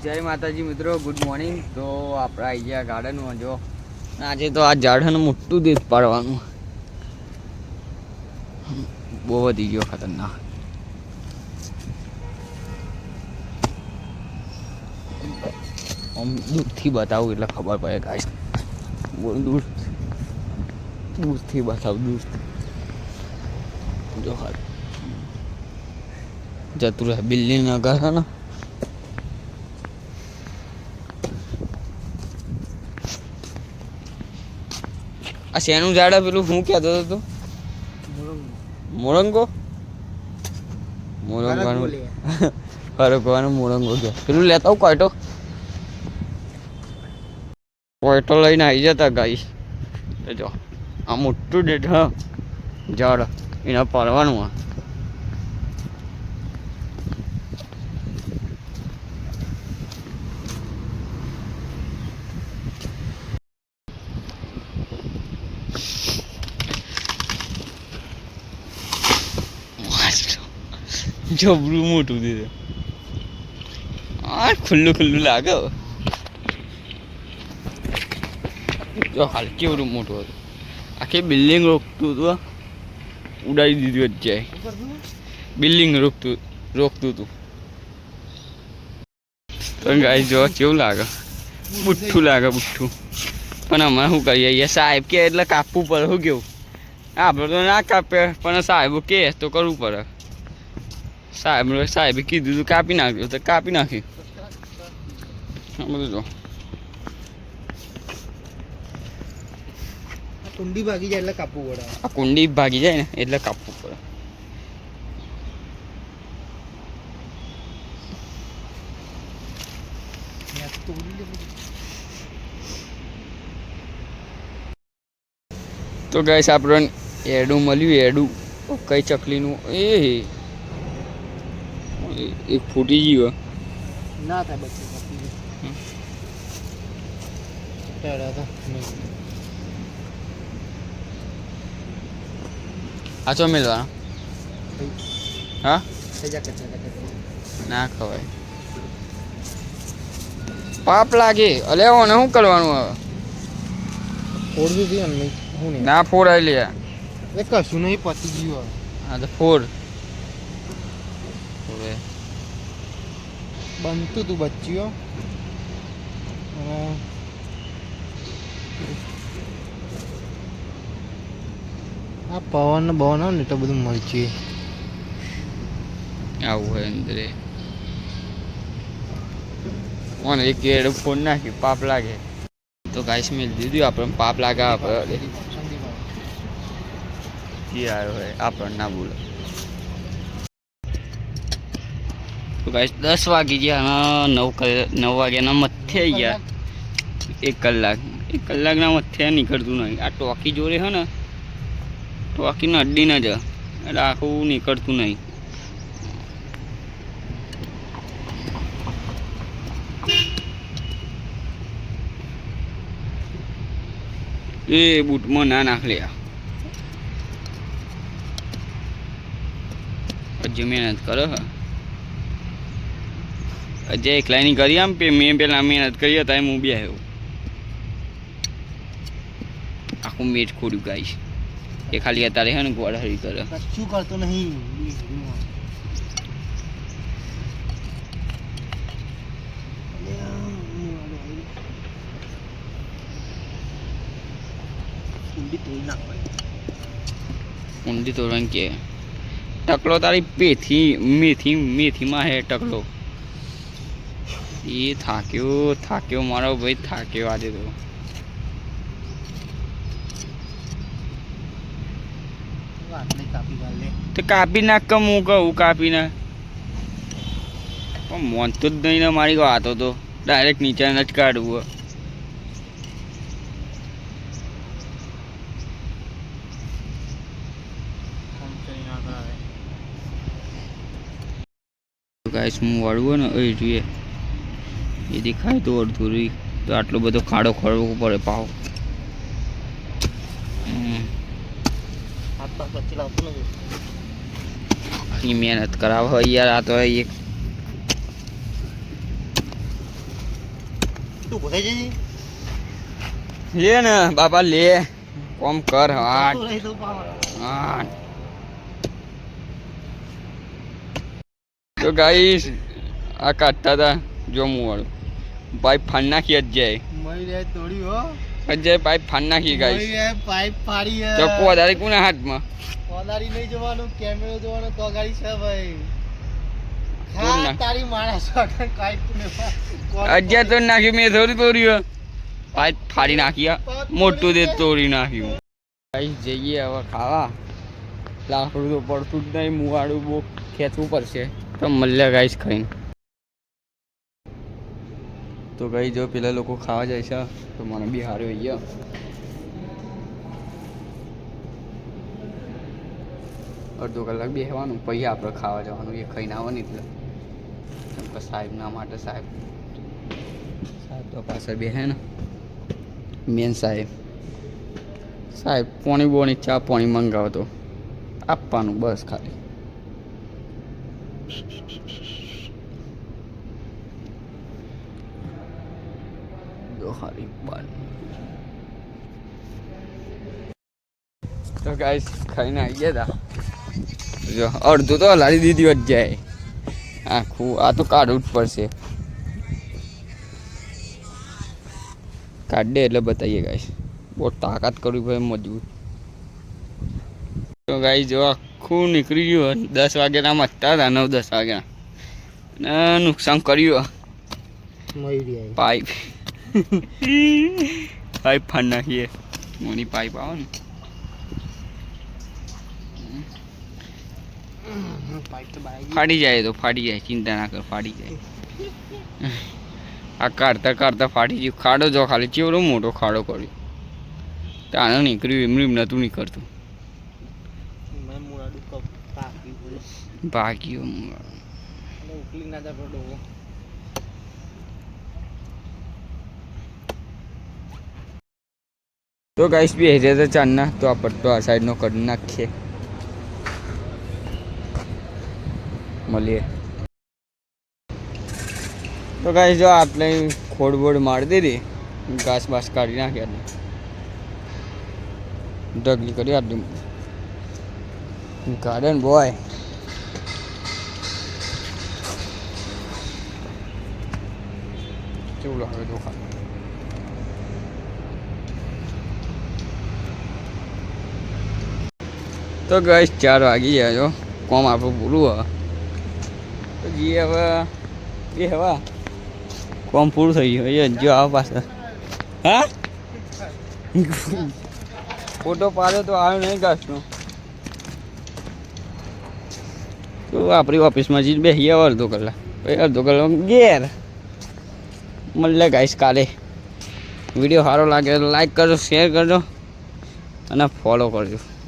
જય માતાજી મિત્રો, ગુડ મોર્નિંગ. તો આપણે આવી ગયા ગાર્ડનમાં. જો આજે તો આ ઝાડનું મોટું દેશ પાડવાનું બહુ વધી ગયો, ખતરનાક. આમ દૂરથી બતાવું એટલે ખબર પડે ગાઈસ. દૂરથી બતાવું, દૂરથી જો હાલ જતું રહે બિલ્ડિંગ નગર છે ને. આ શેનું ઝાડ પેલું હું કહેતો હતો? મોરંગો. મોરંગાનું હરગવાનું મોરંગો કે પેલું લેતા હું કોયટો. કોયટો લઈને આવી જતા ગાઈસ. જો આ મોટું ડેટ હા ઝાડ એના પાડવાનું આ. જબરું મોટું દીધું. આ ખુલ્લું ખુલ્લું લાગે. જો હાલ કેવડું મોટું હતું. આખી બિલ્ડિંગ રોકતું હતું, ઉડાડી દીધું જાય. બિલ્ડિંગ રોકતું હતું. તો ગાઈસ જો કેવું લાગે, બુઠ્ઠું લાગે, બુઠ્ઠું. પણ અમે શું કરીએ, અહીંયા સાહેબ કે એટલે કાપવું પડે. શું કેવું, આપણે તો ના કાપે, પણ સાહેબ કે તો કરવું પડે. સાહેબે કીધું તું કાપી નાખ્યું તો કાપી નાખ્યું. બધું જો કુંડી ભાગી જાય એટલે કાપવું પડે. આ કુંડી ભાગી જાય ને એટલે કાપવું પડે. તો ગાઈસ આપણને એડું મળ્યું. એડું કઈ ચકલીનું એક ફૂટી ગયો ના થાય બચ્ચે. આ ચો મેળવાનો હા ના ખવાય, પાપ લાગે. અલે ઓને શું કરવાનું હવે? ફોડવું ના ફોડાય લે. એ કશું નહીં, પતી ગયું. હા તો ફોડ. બનતું તું બચ્ચીઓ. આ પવન બવન હોય ને તો બધું મરચી આવું હોય અંદર. ઓને એક કેડ ફોન નાખી પાપ લાગે તો ગાઈસ મેં દીધું. આપણને પાપ લાગે આપણે આવ્યો હોય આપણને ના બોલો. તો ગાઈસ 10 વાગી ગયા. 9 વાગ્યાના મથે આવી ગયા. 1 કલાકના મથે નીકળતું નહીં. આ ટોકી જોડે છે ને, ટોકીને અડ્ડી ના જાય એટલે આખું નીકળતું નહીં. એ બૂટમાં ના નાખ લે. હજી મહેનત કરો હા. અજય એકલાની કરી આમ મેં પેલા મહેનત કરી હતા એમ હું બી આવ્યો. આખું મેચ ખોડ્યું ગાઈશ. એ ખાલી અત્યારે હે ને ગોળ હરી કરે, કશું કરતો નહીં. ઊંડી તોરણ કે ટકલો તારી મેથીમાં હે ટકલો. એ થાક્યો મારો ભાઈ, થાક્યો આજે તો. તો કાપી નાખ કે હું કહું કાપી નાખ. પણ મોનતું જ નહીં ને મારી વાતો તો ડાયરેક્ટ નીચે જ કાઢવું. ગાઈસ હું વાળવું ને એ જોઈએ એ દેખાય તો અડધું રહી. તો આટલો બધો ખાડો ખોરવો પડે પાવ. મહેનત કરાવો યાર. આ તો એક તું ભૂલાઈ જઈ લે ને બાપા લે કોમ કર હાટ રહી તો પાવર હાટ તો ગાઈસ આ કાઢતા હતા જો મું વાળું પાઇપ ફાડ નાખી અજય મય તોડી હો અજય પાઇપ ફાડ નાખી ગાઈસ મય પાઇપ ફાડી હે ચપ્પુ વધારે કોના હાથમાં કોદારી નહીં જોવાનું કેમેરો જોવાનો તો ગાડી છે ભાઈ કોણ ના? હા તારી માણસ કાઈ ને અજય તો નાખ્યું મેં થોડી તોડ્યું પાઇપ ફાડી નાખી મોટું દે તોડી નાખ્યું ગાઈસ જઈએ હવે ખાવા લાકડું તો પડતું જ નહીં મુવાડું બહુ ખેંચવું પડશે તો મળ્યા ગાઈસ ખાઈને તો ગઈ જો પેલા લોકો ખાવા જાય છે તો મને બી હારું અહીંયા અડધો કલાક બેસવાનું પછી આપણે ખાવા જવાનું એ ખાઈને આવવાનું એટલે કેમ કે સાહેબના માટે સાહેબ તો પાછળ બેસે ને મેન સાહેબ પાણી બોણી ચા પાણી મંગાવો તો આપવાનું બસ ખાલી તો ગાઈસ ખાઈને આવી ગયા હતા જો અડધું તો હલાડી દીધી જ જાય આખું આ તો કાઢવું જ પડશે કાઢ દે એટલે બતાવીએ ગાઈસ બહુ તાકાત કરવી પડે મજબૂત તો ગાઈસ જો આખું નીકળી ગયું 10 વાગ્યાના મતતા હતા 9-10 વાગ્યા નુકસાન કર્યું પાઇપ પાઇપ ફાડ નાખીએ મોની પાઇપ આવે ને ફાડી જાય તો ફાડી જાય ચિંતા ના કર ફાડી જાય આ કાઢતા કાઢતા ફાડી ગયું ખાડો જો ખાલી ચેવડો મોટો ખાડો કર્યો તાણે નીકળ્યું એમ નહોતું નીકળતું ભાગ્યું તો ગાઈસ બી હેરે તો ચાંદના તો આ પટ્ટો આ સાઈડનો કરી નાખીએ મળીએ તો ગાઈસ જો આટલે ખોડ બોડ મારી દીધી ઘાસ બાસ કાઢી નાખ્યા ઢગલી કરી આટલી ગાર્ડન બોય કેવું લાગે તો ખાલી તો ગાઈસ 4 વાગી ગયા જો કોમ આપણું પૂરું હવે તો જઈએ હવે એ હવા કોમ પૂરું થઈ ગયું જો આવો પાછળ હા ફોટો પાડ્યો તો આવ્યો નહીં ઘાસનો તો આપણી ઓફિસમાં જઈને બેસીએ અડધો કલાક પછી અડધો કલાક ઘેર મળે ગાઈસ કાલે વિડીયો સારો લાગે તો લાઈક કરજો શેર કરજો અને ફોલો કરજો